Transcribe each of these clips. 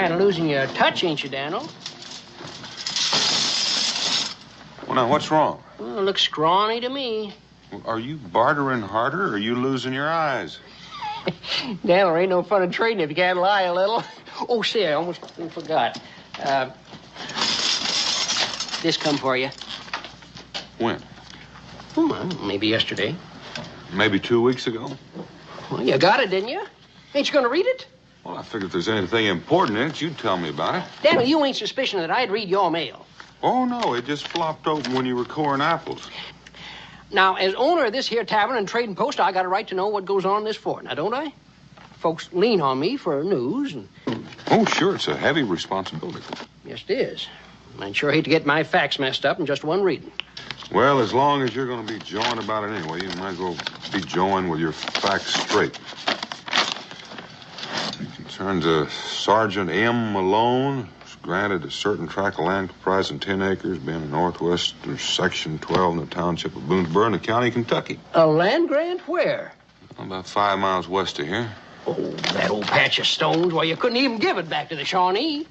kind of losing your touch, ain't you, Daniel? Well, now, what's wrong? Well, it looks scrawny to me. Well, are you bartering harder, or are you losing your eyes? Daniel, there ain't no fun in trading if you can't lie a little. Oh, say, I almost forgot. This come for you. When? Well, maybe yesterday. Maybe 2 weeks ago? Well, you got it, didn't you? Ain't you going to read it? Well, I figured if there's anything important in it, you'd tell me about it. Daniel, you ain't suspicion that I'd read your mail. Oh, no, it just flopped open when you were coring apples. Now, as owner of this here tavern and trading post, I got a right to know what goes on in this fort, now don't I? Folks lean on me for news and... Oh, sure, it's a heavy responsibility. Yes, it is. I'd sure hate to get my facts messed up in just one reading. Well, as long as you're going to be jawing about it anyway, you might as well be jawing with your facts straight. It concerns Sergeant M. Malone, was granted a certain tract of land comprising 10 acres, being in northwestern section 12 in the township of Boone, in the county of Kentucky. A land grant where? About 5 miles west of here. Oh, that old patch of stones. Why, you couldn't even give it back to the Shawnee.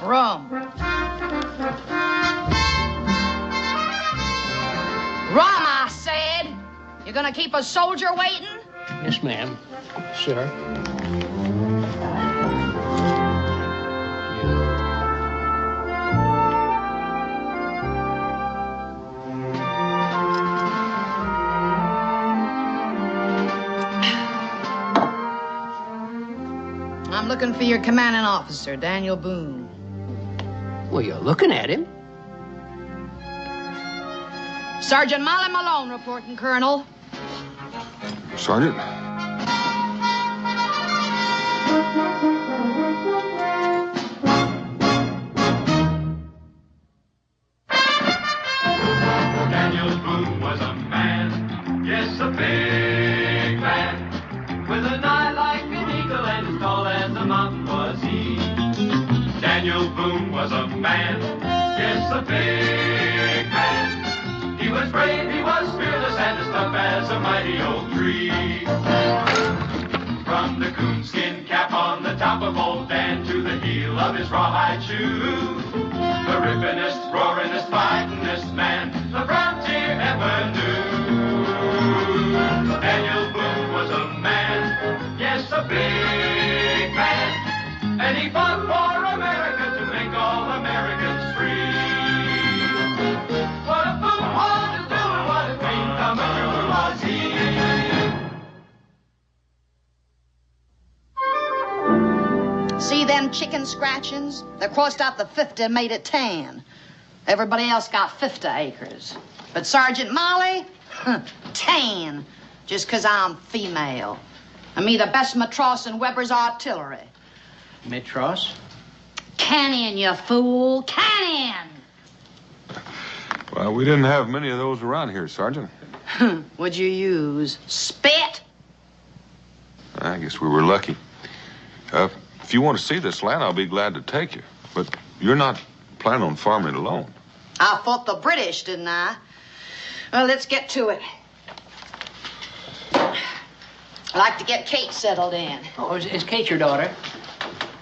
Rum. Rum, I said. You gonna keep a soldier waiting? Yes, ma'am. Sir. I'm looking for your commanding officer, Daniel Boone. Well, you're looking at him. Sergeant Malone reporting, Colonel. Sergeant? Daniel Boone was a man, yes, a big man, with an eye like an eagle and as tall as a mountain was he. Daniel Boone was a man, yes, a big man. He was brave, he was fearless, and as tough as a mighty oak tree. From the coonskin cap on the top of old Dan to the heel of his rawhide shoe, the rippinest, roaringest, fightingest man the frontier ever knew. Daniel Boone was a man, yes, a big man, and he fought for America to make all Americans free. What a Boone was to do and what a great American was he. See them chicken scratchings? They crossed out the 50 and made it 10. Everybody else got 50 acres. But Sergeant Molly, 10, just 'cause I'm female. And me the best matros in Weber's artillery. Mitros? Cannon, you fool, cannon! Well, we didn't have many of those around here, Sergeant. What'd you use? Spit? I guess we were lucky. If you want to see this land, I'll be glad to take you. But you're not planning on farming it alone. I fought the British, didn't I? Well, let's get to it. I'd like to get Kate settled in. Oh, is Kate your daughter?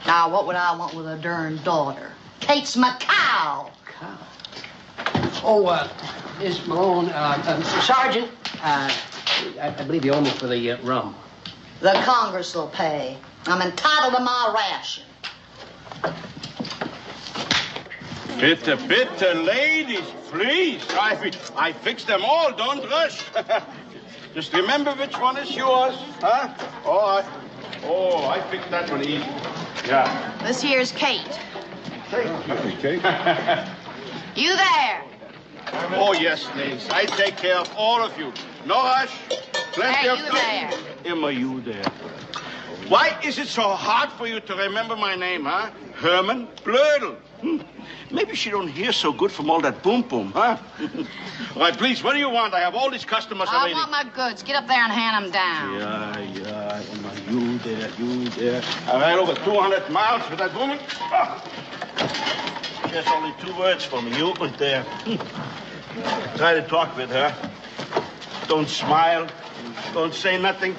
Now, what would I want with a darn daughter? Kate's my cow. Cow. Oh, Miss Malone, Sergeant, I believe you owe me for the rum. The Congress will pay. I'm entitled to my ration. Bitte, ladies, please. I fixed them all. Don't rush. Just remember which one is yours, huh? I fixed that one easy. Yeah. This here's Kate. Hey, Kate. You there? Oh, yes, ladies. I take care of all of you. No rush. Plenty Hey, of you good. there. Emma, you there. Why is it so hard for you to remember my name, huh? Herman Blödel. Maybe she don't hear so good from all that boom, huh? All right, please, what do you want? I have all these customers I already. want my goods. Get up there and hand them down. Yeah, Emma, you there. I ride over 200 miles with that woman. there's only 2 words for me, you and there. Try to talk with her. Don't smile. Don't say nothing.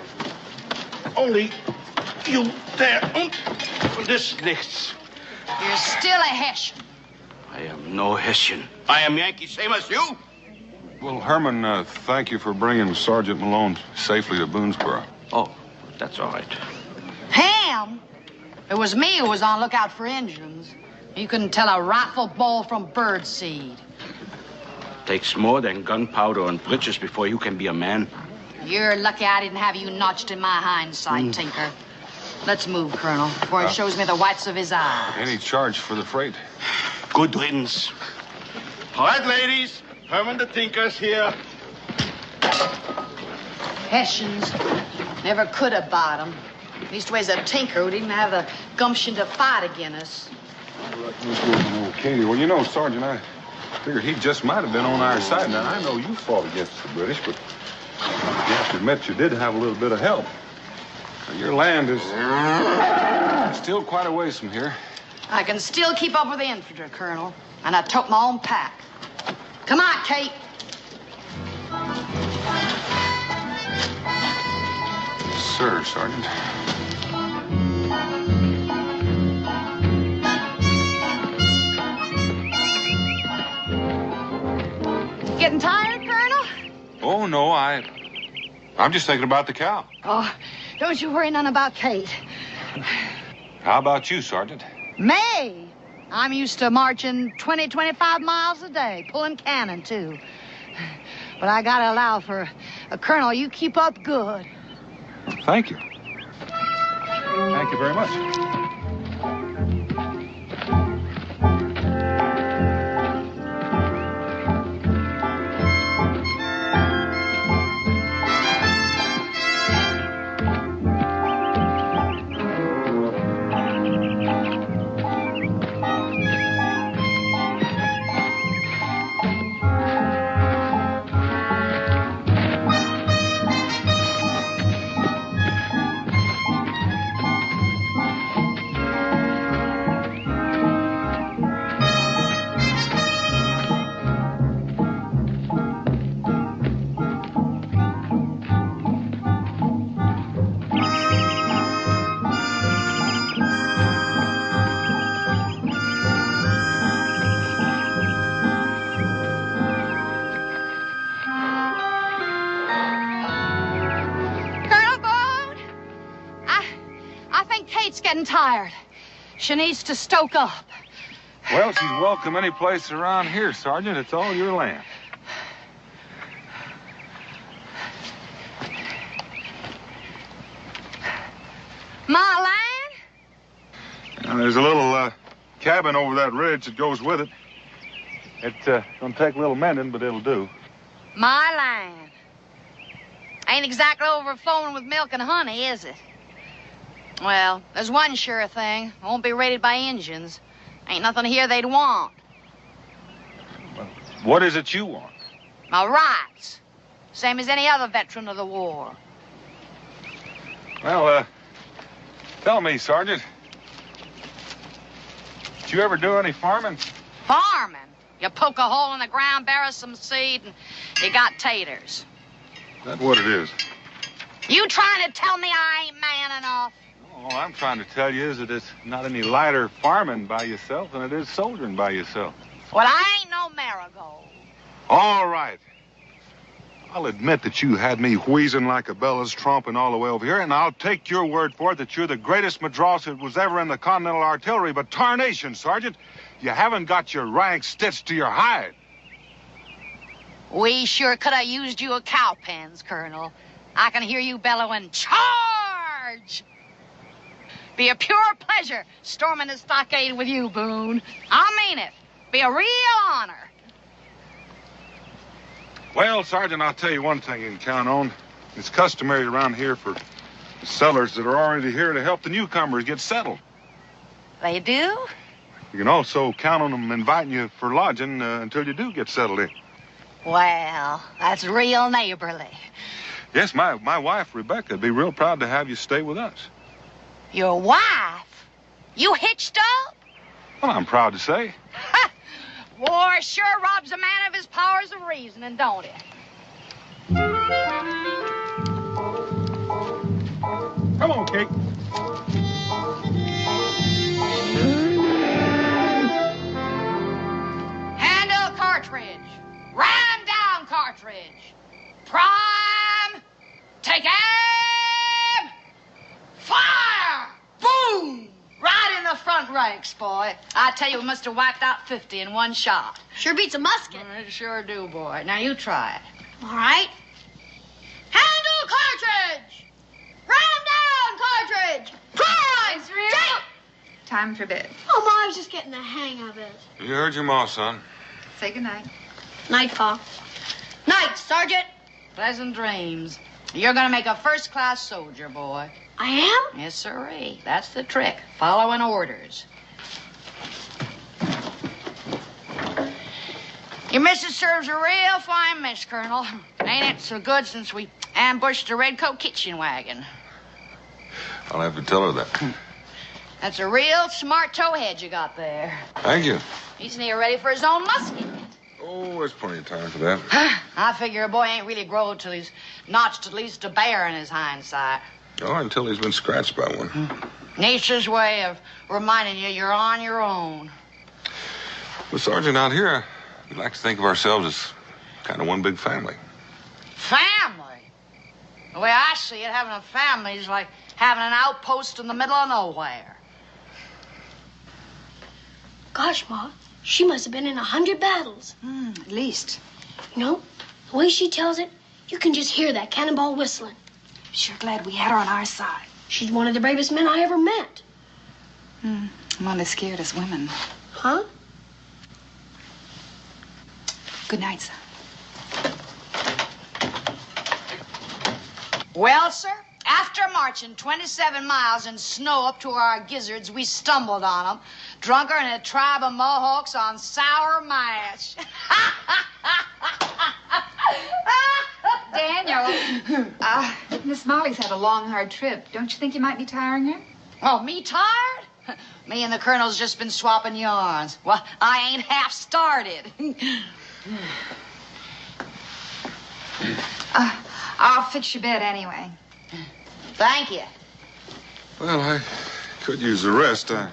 Only you there. This nichts. You're still a Hessian. I am no Hessian. I am Yankee, same as you. Well, Herman, thank you for bringing Sergeant Malone safely to Boonesboro. Oh, that's all right. Ham? It was me who was on lookout for Indians. You couldn't tell a rifle ball from bird seed. Takes more than gunpowder and britches before you can be a man. You're lucky I didn't have you notched in my hindsight, Tinker. Let's move, Colonel, before he shows me the whites of his eyes. Any charge for the freight? Good riddance. All right, ladies. Herman the Tinker's here. Hessians never could have bought 'em. Leastways a tinker who didn't have the gumption to fight against us. Okay, well, you know, Sergeant, I figured he just might have been on our side. Now, I know you fought against the British, but you have to admit you did have a little bit of help. Your land is still quite a ways from here. I can still keep up with the infantry, Colonel, and I took my own pack. Come on, Kate. Sir, Sergeant. Getting tired, Colonel? Oh, no, I'm just thinking about the cow. Oh, don't you worry none about Kate. How about you, Sergeant? Me? I'm used to marching 20, 25 miles a day, pulling cannon, too. But I gotta allow for a Colonel, you keep up good. Thank you. Thank you very much. Getting tired. She needs to stoke up. Well, she's welcome any place around here, Sergeant. It's all your land. My land? Now, there's a little cabin over that ridge that goes with it. It's gonna take a little mending, but it'll do. My land. Ain't exactly overflowing with milk and honey, is it? Well, there's one sure thing. It won't be raided by Indians. Ain't nothing here they'd want. Well, what is it you want? My rights. Same as any other veteran of the war. Well, tell me, Sergeant. Did you ever do any farming? Farming? You poke a hole in the ground, bury some seed, and you got taters. That's what it is. You trying to tell me I ain't man enough? All I'm trying to tell you is that it's not any lighter farming by yourself than it is soldiering by yourself. Well, I ain't no marigold. All right. I'll admit that you had me wheezing like a bellows, tromping all the way over here, and I'll take your word for it that you're the greatest madross that was ever in the Continental Artillery, but tarnation, Sergeant, you haven't got your rank stitched to your hide. We sure could have used you a cowpens, Colonel. I can hear you bellowing, charge! Be a pure pleasure storming the stockade with you, Boone. I mean it. Be a real honor. Well, Sergeant, I'll tell you one thing you can count on. It's customary around here for the settlers that are already here to help the newcomers get settled. They do? You can also count on them inviting you for lodging until you do get settled in. Well, that's real neighborly. Yes, my wife, Rebecca, would be real proud to have you stay with us. Your wife? You hitched up? Well, I'm proud to say. Ha! War sure robs a man of his powers of reasoning, don't it? Come on, Kate. Handle cartridge. Ram down cartridge. Prime. Take aim. Fire. Boom. Right in the front ranks, boy. I tell you, we must have wiped out 50 in one shot. Sure beats a musket. It sure do, boy. Now you try it. All right. Handle cartridge. Ram down cartridge. Prime. Take. Time for bed. Oh, Ma, I was just getting the hang of it. You heard your ma, son. Say goodnight. Night, Pa. Night, Sergeant. Pleasant dreams. You're gonna make a first-class soldier, boy. I am? Yes, sirree. That's the trick. Following orders. Your missus serves a real fine mess, Colonel. Ain't it so good since we ambushed the Redcoat kitchen wagon? I'll have to tell her that. That's a real smart towhead you got there. Thank you. He's near ready for his own musket. Oh, there's plenty of time for that. I figure a boy ain't really grown till he's notched at least a bear in his hindsight. Oh, until he's been scratched by one. Nature's way of reminding you you're on your own. Well, Sergeant, out here, we like to think of ourselves as kind of one big family. Family? The way I see it, having a family is like having an outpost in the middle of nowhere. Gosh, Ma, she must have been in 100 battles. At least. You know, the way she tells it, you can just hear that cannonball whistling. Sure glad we had her on our side. She's one of the bravest men I ever met. One of the scaredest women. Huh? Good night, son. Well, sir, after marching 27 miles in snow up to our gizzards, we stumbled on them, drunker than a tribe of Mohawks on sour mash. Daniel, Miss Molly's had a long, hard trip. Don't you think you might be tiring her? Oh, me tired? Me and the Colonel's just been swapping yarns. Well, I ain't half started. I'll fix your bed anyway. Thank you. Well, I could use the rest. You're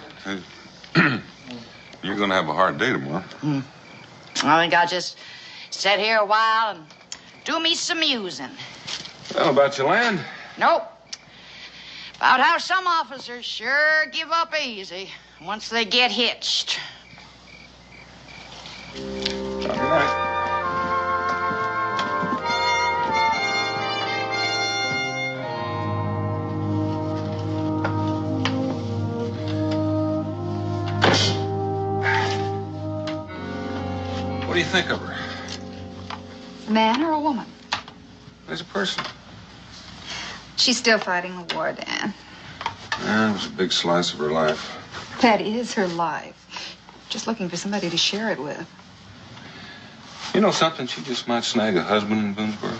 going to have a hard day tomorrow. I think I'll just sit here a while and do me some musing. Well, about your land? Nope. About how some officers sure give up easy once they get hitched. Good night. What do you think of her? A man or a woman? As a person. She's still fighting the war, Dan. Yeah, it was a big slice of her life. That is her life. Just looking for somebody to share it with. You know something? She just might snag a husband in Boonesboro.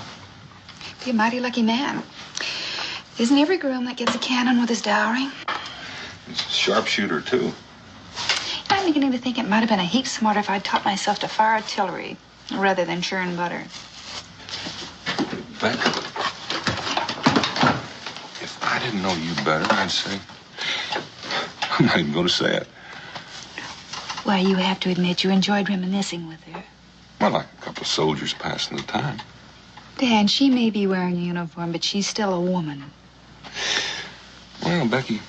Be a mighty lucky man. Isn't every groom that gets a cannon with his dowry? He's a sharpshooter, too. I'm beginning to think it might have been a heap smarter if I'd taught myself to fire artillery rather than churn butter. Beck, if I didn't know you better, I'd say... I'm not even going to say it. Why, you have to admit you enjoyed reminiscing with her. Well, like a couple of soldiers passing the time. Dan, she may be wearing a uniform, but she's still a woman. Well, Becky,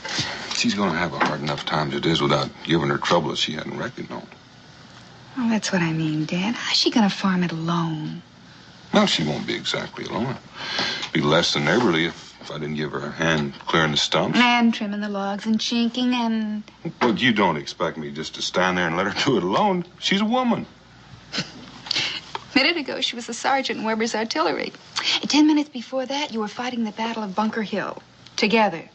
she's going to have a hard enough time as it is without giving her trouble that she hadn't reckoned on. Well, that's what I mean, Dan. How's she going to farm it alone? Well, she won't be exactly alone. Be less than neighborly if I didn't give her a hand clearing the stumps. And trimming the logs and chinking and... Well, you don't expect me just to stand there and let her do it alone. She's a woman. A minute ago, she was a sergeant in Weber's artillery. 10 minutes before that, you were fighting the Battle of Bunker Hill. Together.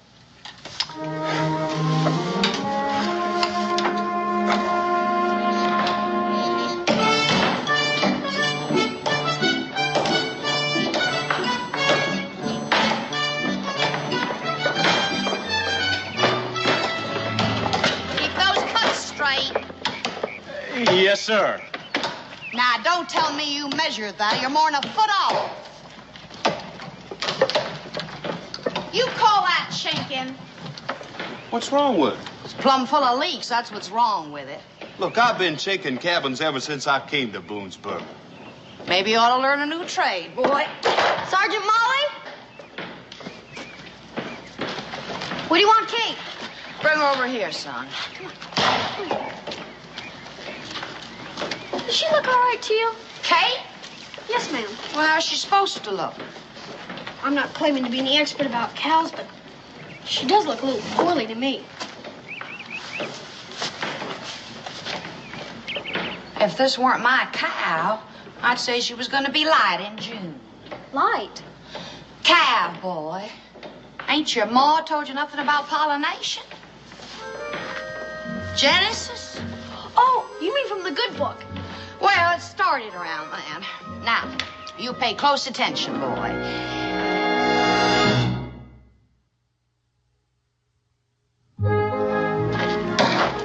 Yes, sir. Now, don't tell me you measured that. You're more than a foot off. You call that chinking? What's wrong with it? It's plumb full of leaks. That's what's wrong with it. Look, I've been chinking cabins ever since I came to Boonesburg. Maybe you ought to learn a new trade, boy. Sergeant Molly? What do you want, Kate? Bring her over here, son. Does she look all right to you? Kate? Yes, ma'am. Well, how's she supposed to look? I'm not claiming to be any expert about cows, but she does look a little poorly to me. If this weren't my cow, I'd say she was going to be light in June. Light? Calf, boy. Ain't your ma told you nothing about pollination? Genesis? Oh, you mean from the good book? Well, it started around then. Now, you pay close attention, boy.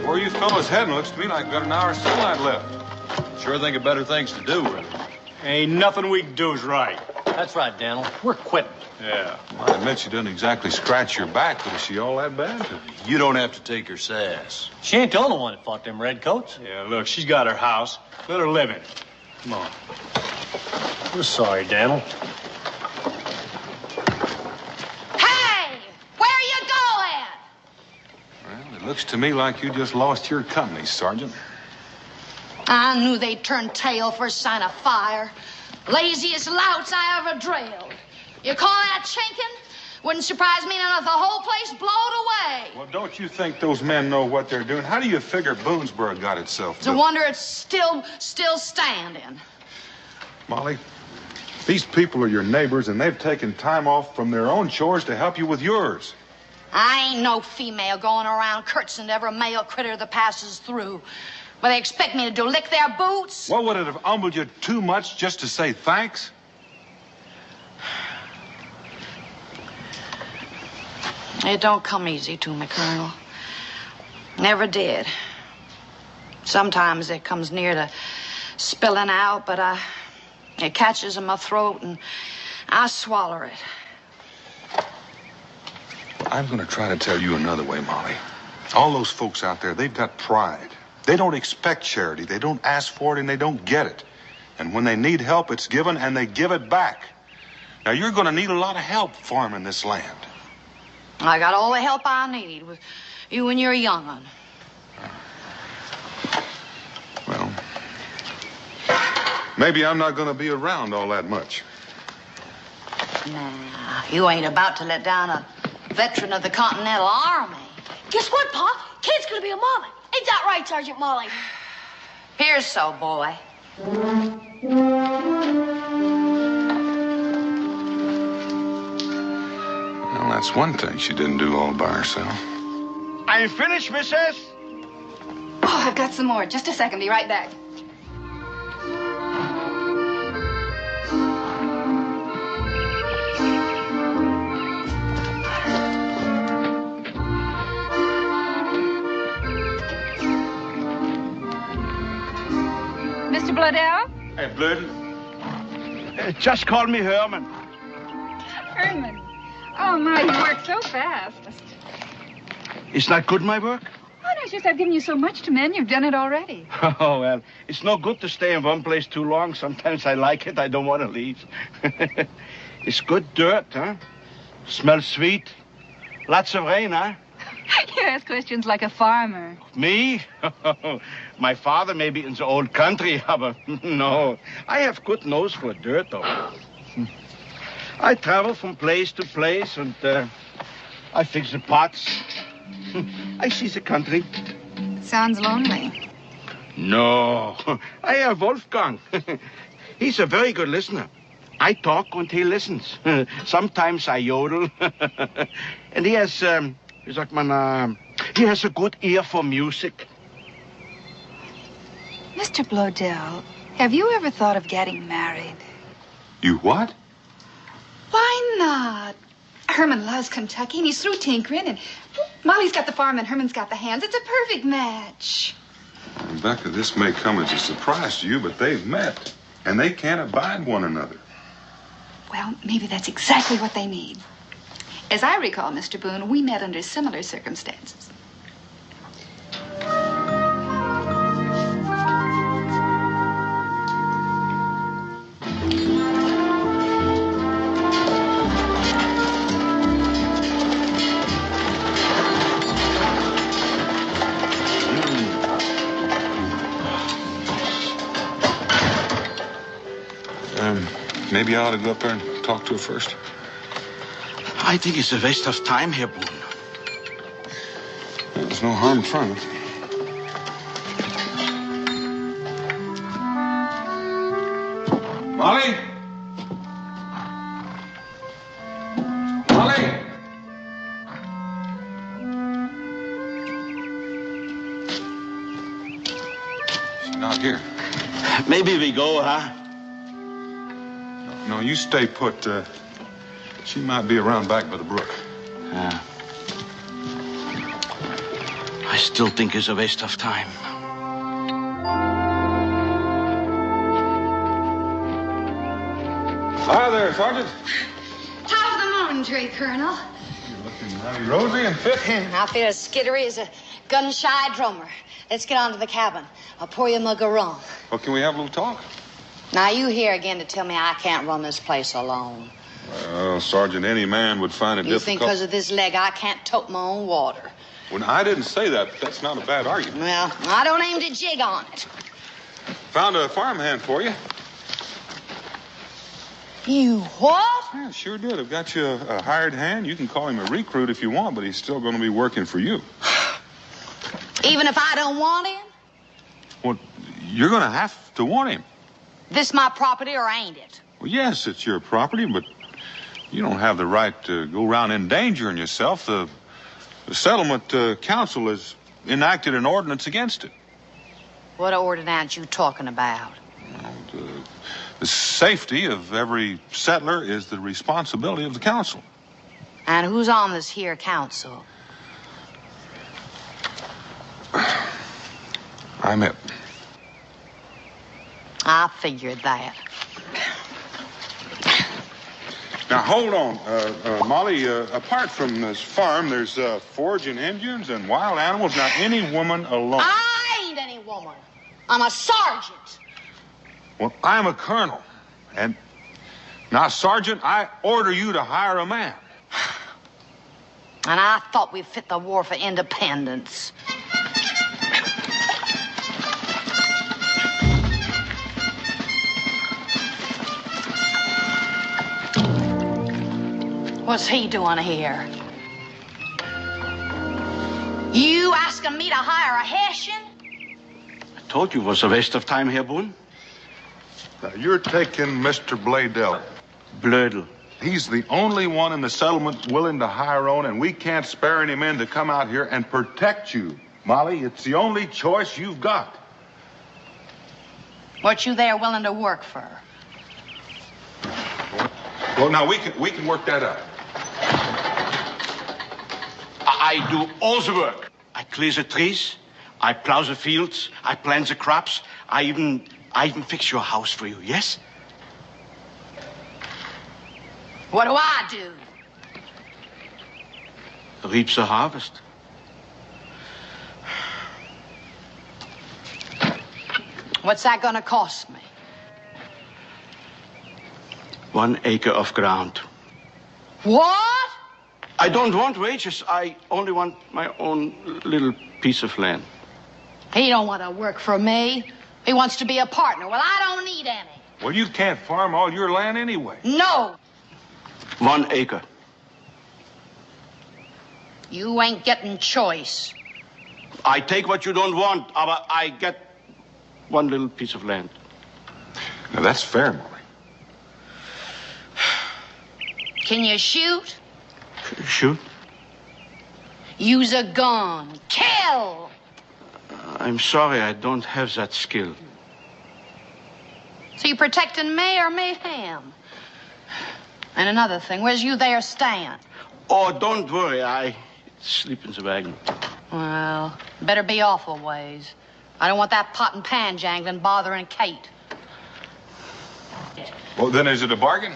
Where you fellas heading? Looks to me like we got an hour's sunlight left. Sure think of better things to do, really. Ain't nothing we can do is right. That's right, Daniel. We're quitting. Yeah. Well, I admit she doesn't exactly scratch your back, but is she all that bad? You don't have to take her sass. She ain't the only one that fought them redcoats. Yeah, look, she's got her house. Let her live in it. Come on. We're sorry, Daniel. Hey! Where are you going? Well, it looks to me like you just lost your company, Sergeant. I knew they'd turn tail for a sign of fire. Laziest louts I ever drilled. You call that chinking? Wouldn't surprise me none if the whole place blowed away. Well, don't you think those men know what they're doing? How do you figure Boonesburg got itself It's a built? wonder it's still standing. Molly, these people are your neighbors, and they've taken time off from their own chores to help you with yours. I ain't no female going around curtsying to every male critter that passes through. But they expect me to do lick their boots? Well, would it have humbled you too much just to say thanks? It don't come easy to me, Colonel. Never did. Sometimes it comes near to spilling out, but it catches in my throat and I swallow it. I'm going to try to tell you another way, Molly. All those folks out there, they've got pride. They don't expect charity. They don't ask for it, and they don't get it. And when they need help, it's given, and they give it back. Now, you're going to need a lot of help farming this land. I got all the help I need with you and your young one. Well, maybe I'm not going to be around all that much. Nah, you ain't about to let down a veteran of the Continental Army. Guess what, Pa? Kate's gonna be a mama. Ain't that right, Sergeant Molly? Here's so, boy. Well, that's one thing she didn't do all by herself. I'm finished, missus. Oh, I've got some more. Just a second. Be right back. Mr. Bloodell? Hey, Blood. Just call me Herman. Herman. Oh, my, you work so fast. Is that good, my work? Oh, no, it's just I've given you so much to mend. You've done it already. Oh, well, it's no good to stay in one place too long. Sometimes I like it. I don't want to leave. It's good dirt, huh? Smells sweet. Lots of rain, huh? You ask questions like a farmer. Me? My father may be in the old country, but no. I have good nose for dirt, though. I travel from place to place, and I fix the pots. I see the country. Sounds lonely. No, I have Wolfgang. He's a very good listener. I talk and he listens. Sometimes I yodel. And he has, wie sagt man, he has a good ear for music. Mr. Bloedel, have you ever thought of getting married? You what? Why not? Herman loves Kentucky, and he's through tinkering, and Molly's got the farm, and Herman's got the hands. It's a perfect match. Rebecca, this may come as a surprise to you, but they've met, and they can't abide one another. Well, maybe that's exactly what they need. As I recall, Mr. Boone, we met under similar circumstances. Maybe I ought to go up there and talk to her first. I think it's a waste of time here, Boone. There's no harm trying it. Molly? Molly? She's not here. Maybe we go, huh? No, you stay put. She might be around back by the brook. Yeah. I still think it's a waste of time. Hi there, Sergeant. How's the morning tree, Colonel? You're looking mighty rosy and fit. I feel as skittery as a gun-shy drummer. Let's get on to the cabin. I'll pour you a mug of rum. Well, can we have a little talk? Now, you here again to tell me I can't run this place alone. Well, Sergeant, any man would find it You think difficult. because of this leg I can't tote my own water? Well, I didn't say that, but that's not a bad argument. Well, I don't aim to jig on it. Found a farmhand for you. You what? Yeah, sure did. I've got you a hired hand. You can call him a recruit if you want, but he's still going to be working for you. Even if I don't want him? Well, you're going to have to want him. This my property or ain't it? Well, yes, it's your property, but you don't have the right to go around endangering yourself. The settlement council has enacted an ordinance against it. What ordinance you talking about? Well, the safety of every settler is the responsibility of the council. And who's on this here council? I'm it. I figured that. Now, hold on, Molly. Apart from this farm, there's foraging Indians and wild animals. Now, any woman alone. I ain't any woman. I'm a sergeant. Well, I'm a colonel. And now, Sergeant, I order you to hire a man. And I thought we fit the war for independence. What's he doing here? You asking me to hire a Hessian? I told you it was a waste of time here, Boone. Now, you're taking Mr. Bladell. Blödel. He's the only one in the settlement willing to hire on, and we can't spare any men to come out here and protect you. Molly, it's the only choice you've got. What you there willing to work for? Well, now, we can work that out. I do all the work. I clear the trees. I plow the fields. I plant the crops. I even fix your house for you, yes? What do I do? Reap the harvest. What's that gonna cost me? 1 acre of ground. What? I don't want wages. I only want my own little piece of land. He don't want to work for me. He wants to be a partner. Well, I don't need any. Well, you can't farm all your land anyway. No. 1 acre. You ain't getting choice. I take what you don't want, but I get 1 little piece of land. Now, that's fair, Molly. Can you shoot? Shoot? Use a gun. Kill! I'm sorry, I don't have that skill. So you protecting me or me him? And another thing, where's you there stand? Oh, don't worry, I sleep in the wagon. Well, better be awful ways. I don't want that pot and pan jangling bothering Kate. Well, then is it a bargain?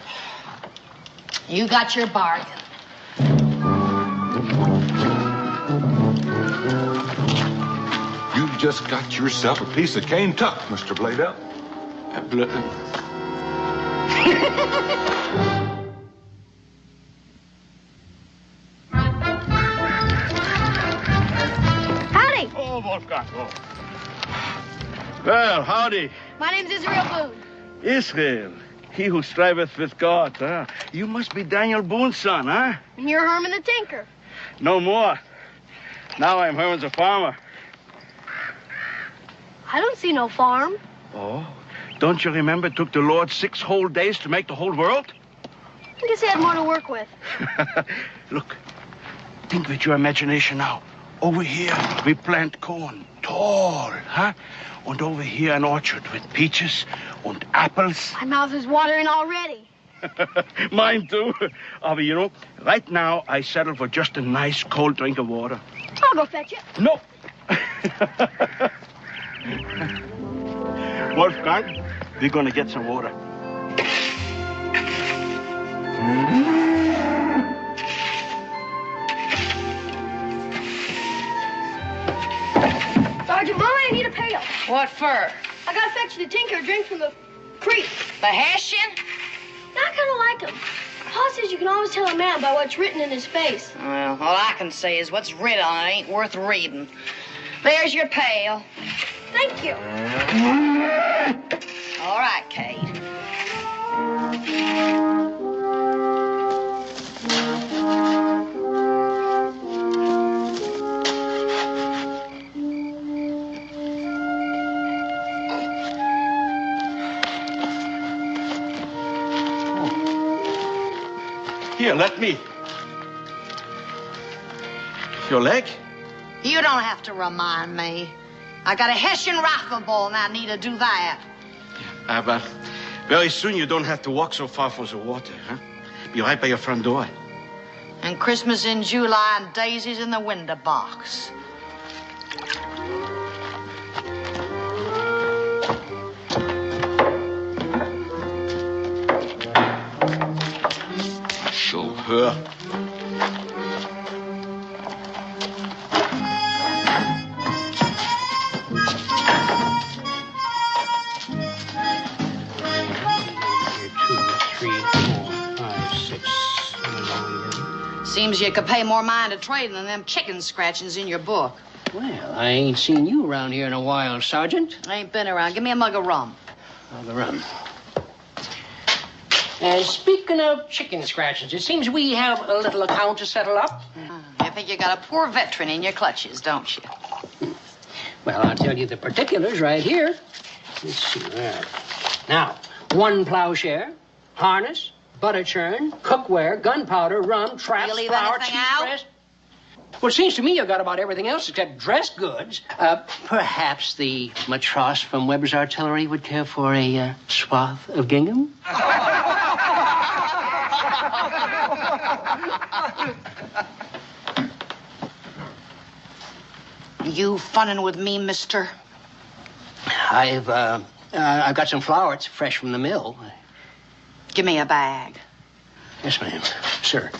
You got your bargain. You just got yourself a piece of cane tuck, Mr. Bladell. Howdy. Oh, Wolfgang. Oh. Well, howdy. My name's Israel Boone. Israel, he who striveth with God, huh? You must be Daniel Boone's son, huh? And you're Herman the Tinker. No more. Now I'm Herman's a farmer. I don't see no farm. Oh, don't you remember it took the Lord 6 whole days to make the whole world? I guess he had more to work with. Look, think with your imagination now. Over here, we plant corn, tall, huh? And over here, an orchard with peaches and apples. My mouth is watering already. Mine too. But you know, right now, I settle for just a nice cold drink of water. I'll go fetch it. No. Wolfgang, we're gonna get some water. Sergeant Molly, I need a pail. What for? I gotta fetch the Tinker a drink from the creek. The Hessian? I kind of like him. Pa says you can always tell a man by what's written in his face. Well, all I can say is what's written on it ain't worth reading. There's your pail. Thank you. All right, Kate. Here, let me. Your leg? You don't have to remind me. I got a Hessian rifle ball and I need to do that. But very soon you don't have to walk so far for the water, huh? Be right by your front door. And Christmas in July and daisies in the window box. Show her. Seems you could pay more mind to trading than them chicken scratchings in your book. Well, I ain't seen you around here in a while, Sergeant. I ain't been around. Give me a mug of rum. Mug of rum. And speaking of chicken scratchings, it seems we have a little account to settle up. You think you got a poor veteran in your clutches, don't you? Well, I'll tell you the particulars right here. Let's see. Now, 1 plowshare, harness, butter churn, cookware, gunpowder, rum, traps, You leave flour, anything cheese out? press. Well, it seems to me you've got about everything else except dress goods. Perhaps the matros from Weber's Artillery would care for a swath of gingham? You funning with me, mister? I've got some flour. It's fresh from the mill. Give me a bag. Yes, ma'am. Sir.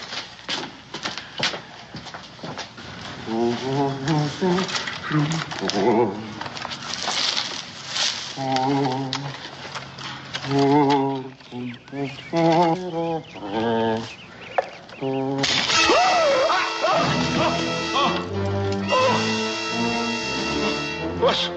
Was?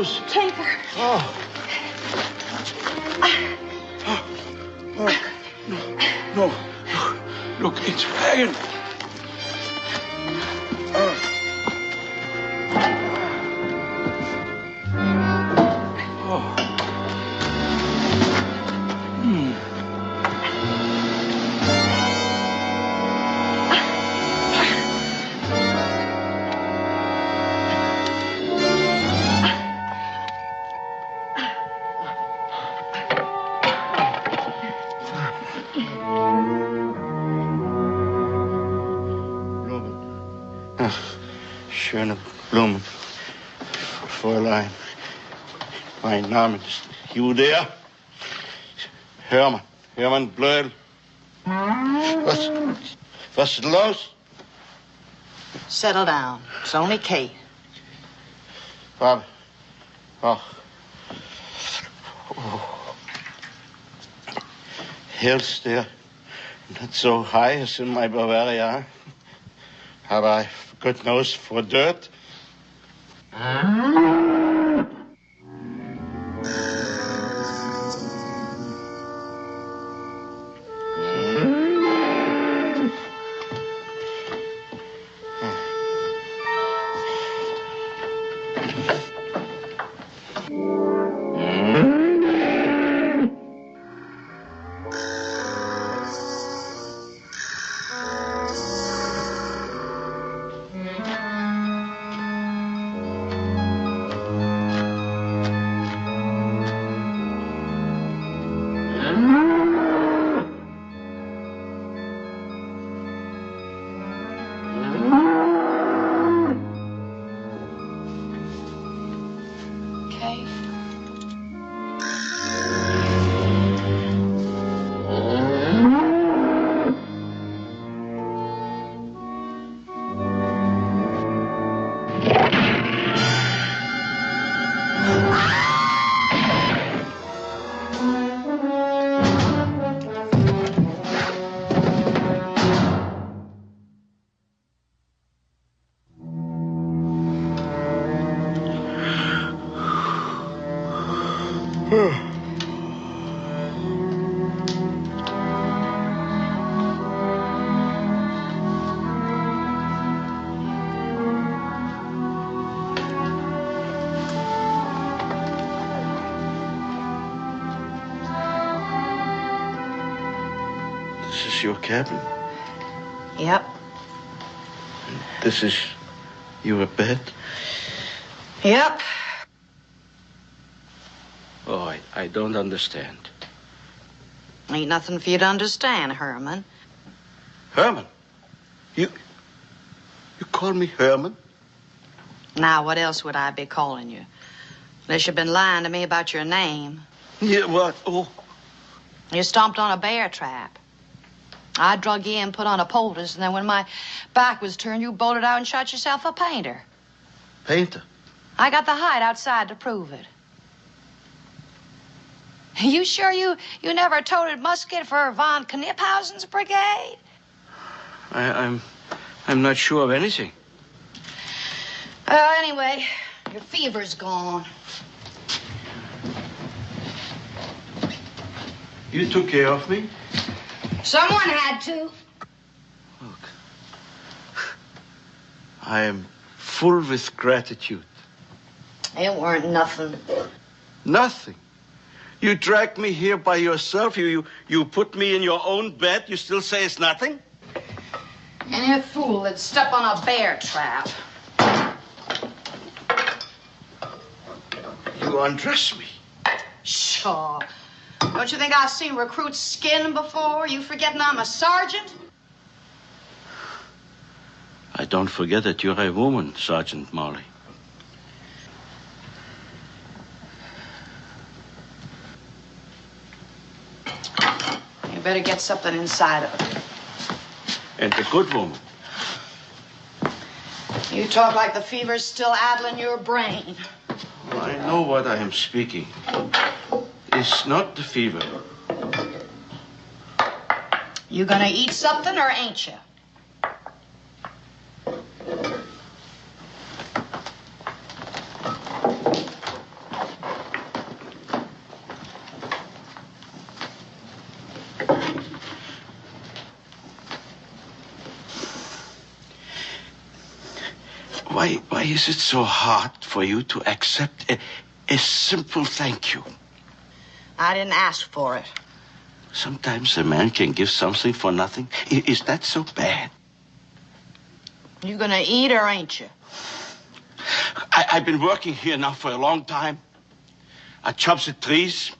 nose. Tinker. Oh. No. Look, it's flagging. Schöne Blumen, Fräulein. Mein Name ist Judea. Hermann Blödel. Was ist los? Settle down. It's only Kate. Bob. Oh. Hills there, not so high as in my Bavaria. Have I good nose for dirt? This is your cabin? Yep. This is your bed? Yep. Oh, I don't understand. Ain't nothing for you to understand, Herman. Herman? You call me Herman? Now, what else would I be calling you? Unless you've been lying to me about your name. Yeah, what? Oh. You stomped on a bear trap. I drug you in, put on a poultice, and then when my back was turned, you bolted out and shot yourself a painter. Painter? I got the hide outside to prove it. You sure you never toted musket for von Kniphausen's brigade? I'm not sure of anything. Anyway, your fever's gone. You took care of me? Someone had to. Look, I am full with gratitude. It weren't nothing. Nothing? You dragged me here by yourself. You put me in your own bed. You still say it's nothing? Any fool that'd step on a bear trap. You undress me. Sure. Don't you think I've seen recruits' skin before? You forgetting I'm a sergeant? I don't forget that you're a woman, Sergeant Molly. You better get something inside of it. And a good woman. You talk like the fever's still addling your brain. Well, I know what I am speaking. It's not the fever. You gonna eat something or ain't you? Why is it so hard for you to accept a simple thank you? I didn't ask for it. Sometimes a man can give something for nothing. Is that so bad? You gonna eat or ain't you? I've been working here now for a long time. I chop the trees.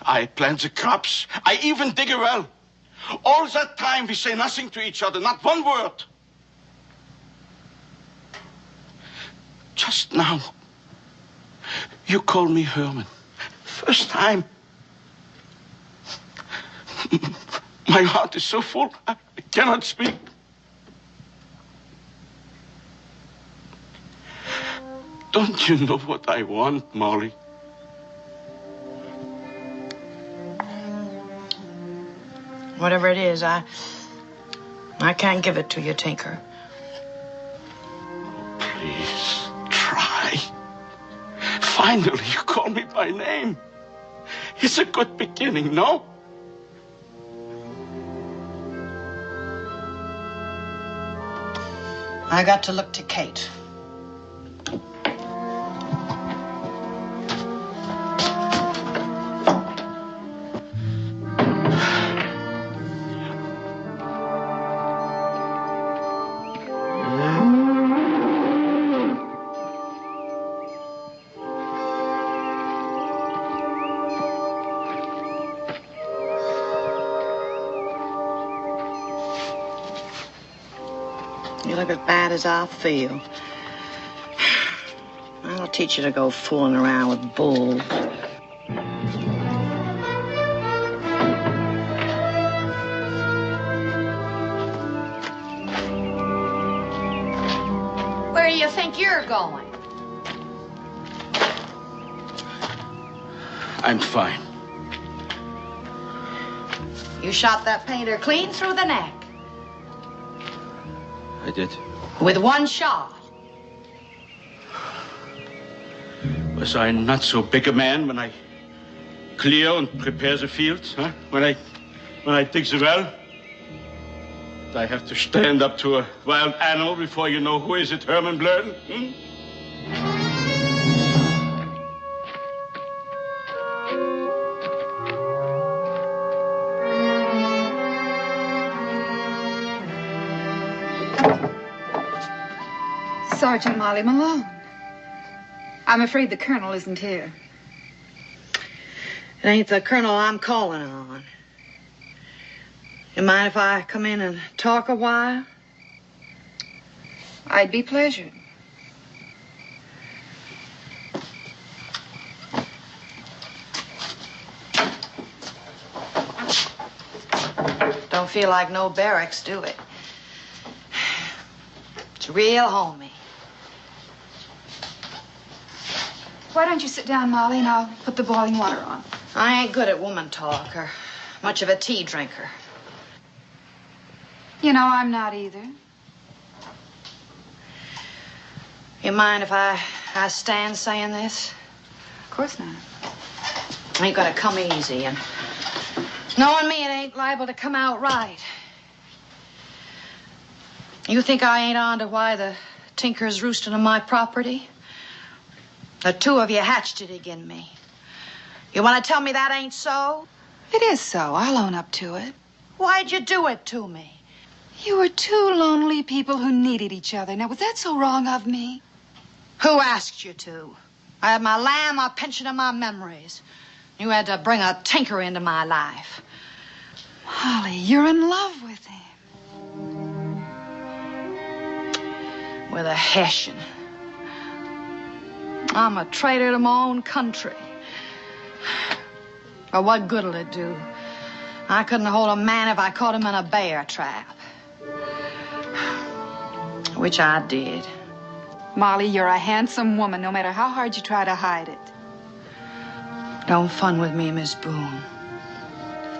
I plant the crops. I even dig a well. All that time we say nothing to each other, not one word. Just now, you call me Herman. First time. My heart is so full, I cannot speak. Don't you know what I want, Molly? Whatever it is, I can't give it to you, Tinker. Please, try. Finally, you call me by name. It's a good beginning, no? I got to look to Kate. You look as bad as I feel. I'll teach you to go fooling around with bulls. Where do you think you're going? I'm fine. You shot that painter clean through the neck. I did. With one shot. Was I not so big a man when I clear and prepare the fields, huh? When I dig the well? I have to stand up to a wild animal before you know who is it, Herman Blurden? Sergeant Molly Malone. I'm afraid the colonel isn't here. It ain't the colonel I'm calling on. You mind if I come in and talk a while? I'd be pleasured. Don't feel like no barracks, do it? It's real homey. Why don't you sit down, Molly, and I'll put the boiling water on. I ain't good at woman talk or much of a tea drinker. You know, I'm not either. You mind if I stand saying this? Of course not. Ain't gonna come easy, and knowing me, it ain't liable to come out right. You think I ain't on to why the Tinker's roosting on my property? The two of you hatched it again me. You want to tell me that ain't so? It is so. I'll own up to it. Why'd you do it to me? You were two lonely people who needed each other. Now, was that so wrong of me? Who asked you to? I had my lamb, my pension, and my memories. You had to bring a Tinker into my life. Molly, you're in love with him. With a Hessian. I'm a traitor to my own country. But what good'll it do? I couldn't hold a man if I caught him in a bear trap. Which I did. Molly, you're a handsome woman, no matter how hard you try to hide it. Don't fun with me, Miss Boone.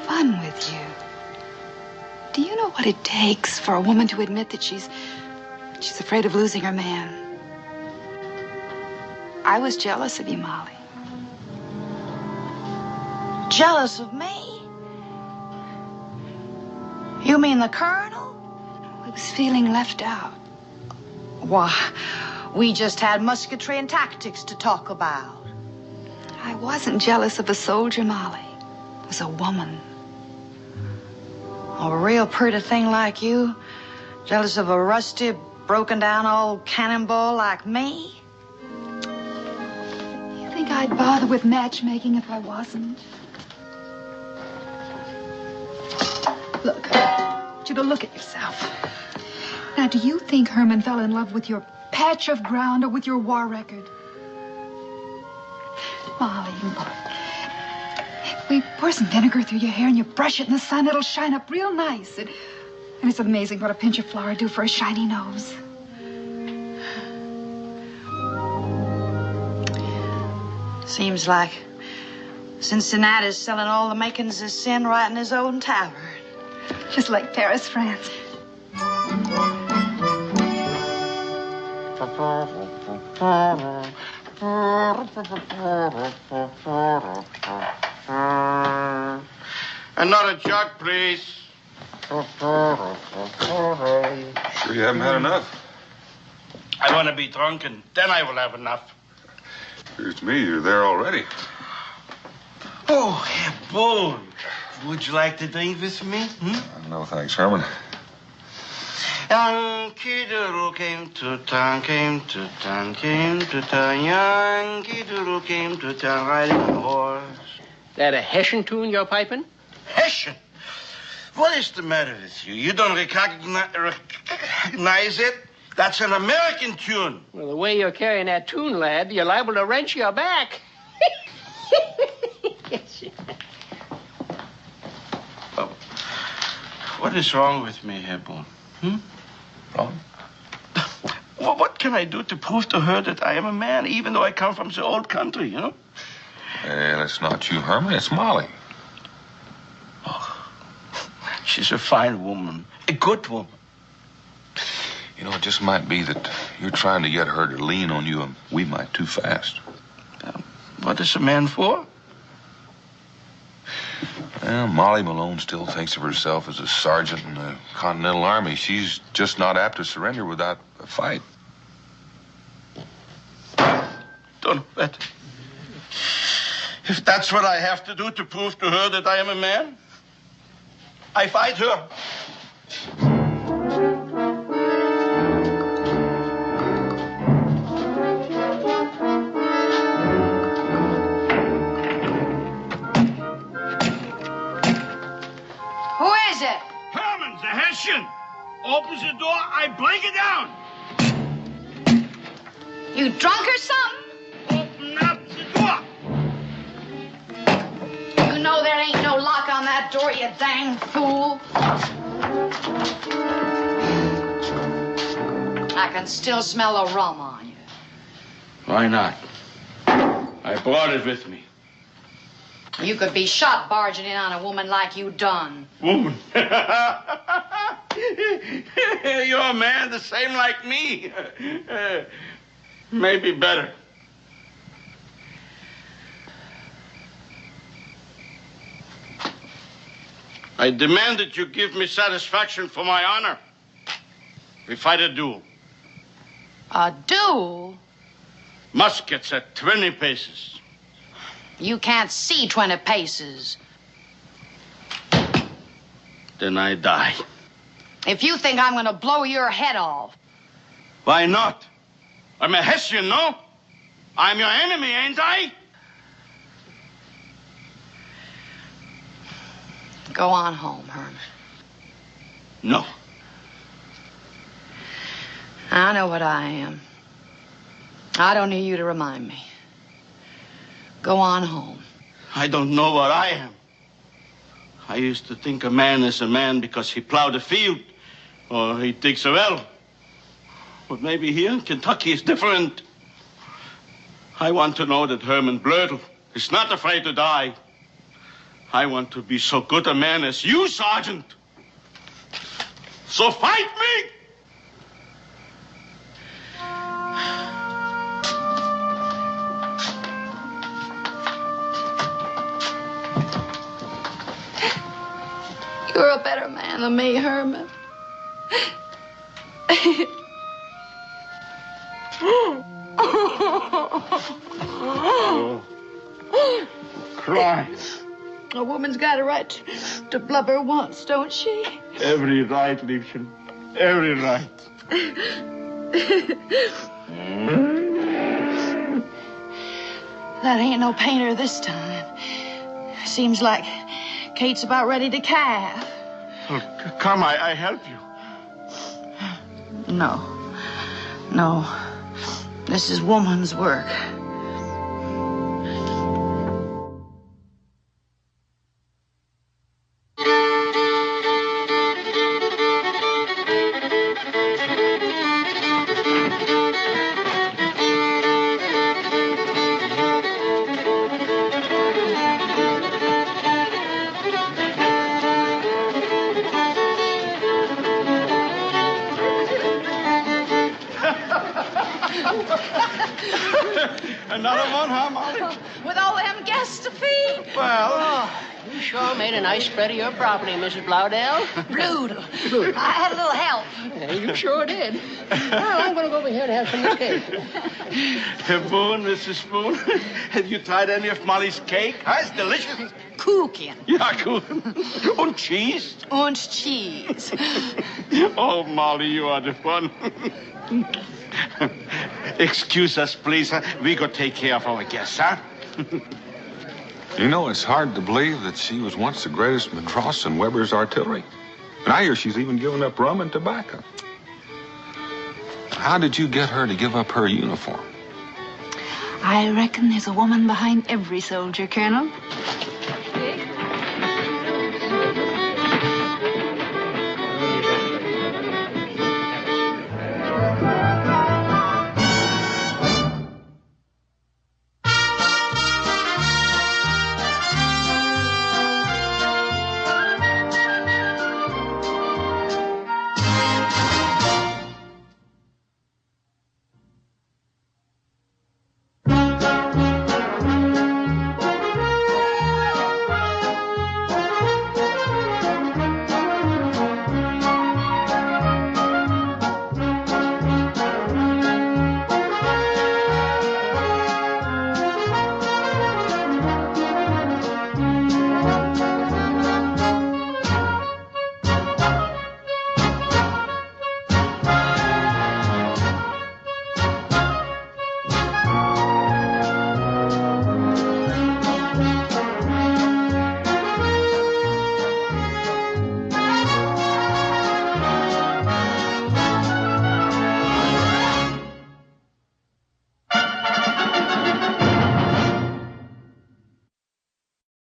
Fun with you? Do you know what it takes for a woman to admit that she's afraid of losing her man? I was jealous of you, Molly. Jealous of me? You mean the colonel? I was feeling left out. Why, We just had musketry and tactics to talk about. I wasn't jealous of a soldier, Molly. It was a woman. A real pretty thing like you, jealous of a rusty, broken down old cannonball like me? You think I'd bother with matchmaking if I wasn't? Look, I want you to look at yourself. Now, do you think Herman fell in love with your patch of ground or with your war record? Molly, we pour some vinegar through your hair and you brush it in the sun, it'll shine up real nice. And it's amazing what a pinch of flour do for a shiny nose. Seems like Cincinnati's selling all the makings of sin right in his own tavern. Just like Paris, France. Another jug, please. Sure you haven't had enough? I want to be drunk, and then I will have enough. Appears to me you're there already. Oh, Herr Boone. Would you like to drink with me? No, thanks, Herman. Yankee Doodle came to town, came to town, came to town. Yankee Doodle came to town riding a horse. That a Hessian tune you're piping? Hessian? What is the matter with you? You don't recognize it? That's an American tune. Well, the way you're carrying that tune, lad, you're liable to wrench your back. Oh. What is wrong with me, Herr Boone? Wrong? Well, what can I do to prove to her that I am a man, even though I come from the old country, you know? Well, it's not you, Herman. It's Molly. Oh, she's a fine woman, a good woman. You know, it just might be that you're trying to get her to lean on you, and we might too fast. What is a man for? Well, Molly Malone still thinks of herself as a sergeant in the Continental Army. She's just not apt to surrender without a fight. Don't bet. If that's what I have to do to prove to her that I am a man, I fight her. Who is it? Herman, the Hessian. Opens the door, I break it down. You drunk or something? Open up the door. You know there ain't no lock on that door, you dang fool. I can still smell the rum on you. Why not? I brought it with me. You could be shot barging in on a woman like you done. Woman. You're a man the same like me. Maybe better. I demand that you give me satisfaction for my honor. We fight a duel. A duel? Muskets at 20 paces. You can't see 20 paces. Then I die. If you think I'm gonna blow your head off. Why not? I'm a Hessian, no? I'm your enemy, ain't I? Go on home, Herman. No. I know what I am. I don't need you to remind me. Go on home. I don't know what I am. I used to think a man is a man because he plowed a field or he digs a well. But maybe here in Kentucky it's different. I want to know that Herman Blödel is not afraid to die. I want to be so good a man as you, Sergeant. So fight me! You're a better man than me, Herman. Cry. A woman's got a right to blubber once, don't she? Every right, Liebchen. Every right. That ain't no painter this time. Seems like Kate's about ready to calve. Oh, come, I help you. No. This is woman's work. Another one, huh, Molly? With all them guests to feed? Well, You sure made a nice spread of your property, Mrs. Blowdell. Brutal. I had a little help. Yeah, you sure did. Well, I'm going to go over here to have some of this cake. Boone, Mrs. Boone, have you tried any of Molly's cake? Huh? It's delicious. Kuchen. Ja, gut. Und cheese? Und cheese. Oh, Molly, you are the one. Excuse us, please. Huh? We go take care of our guests, huh? You know, it's hard to believe that she was once the greatest McCross in Weber's artillery. And I hear she's even given up rum and tobacco. How did you get her to give up her uniform? I reckon there's a woman behind every soldier, Colonel.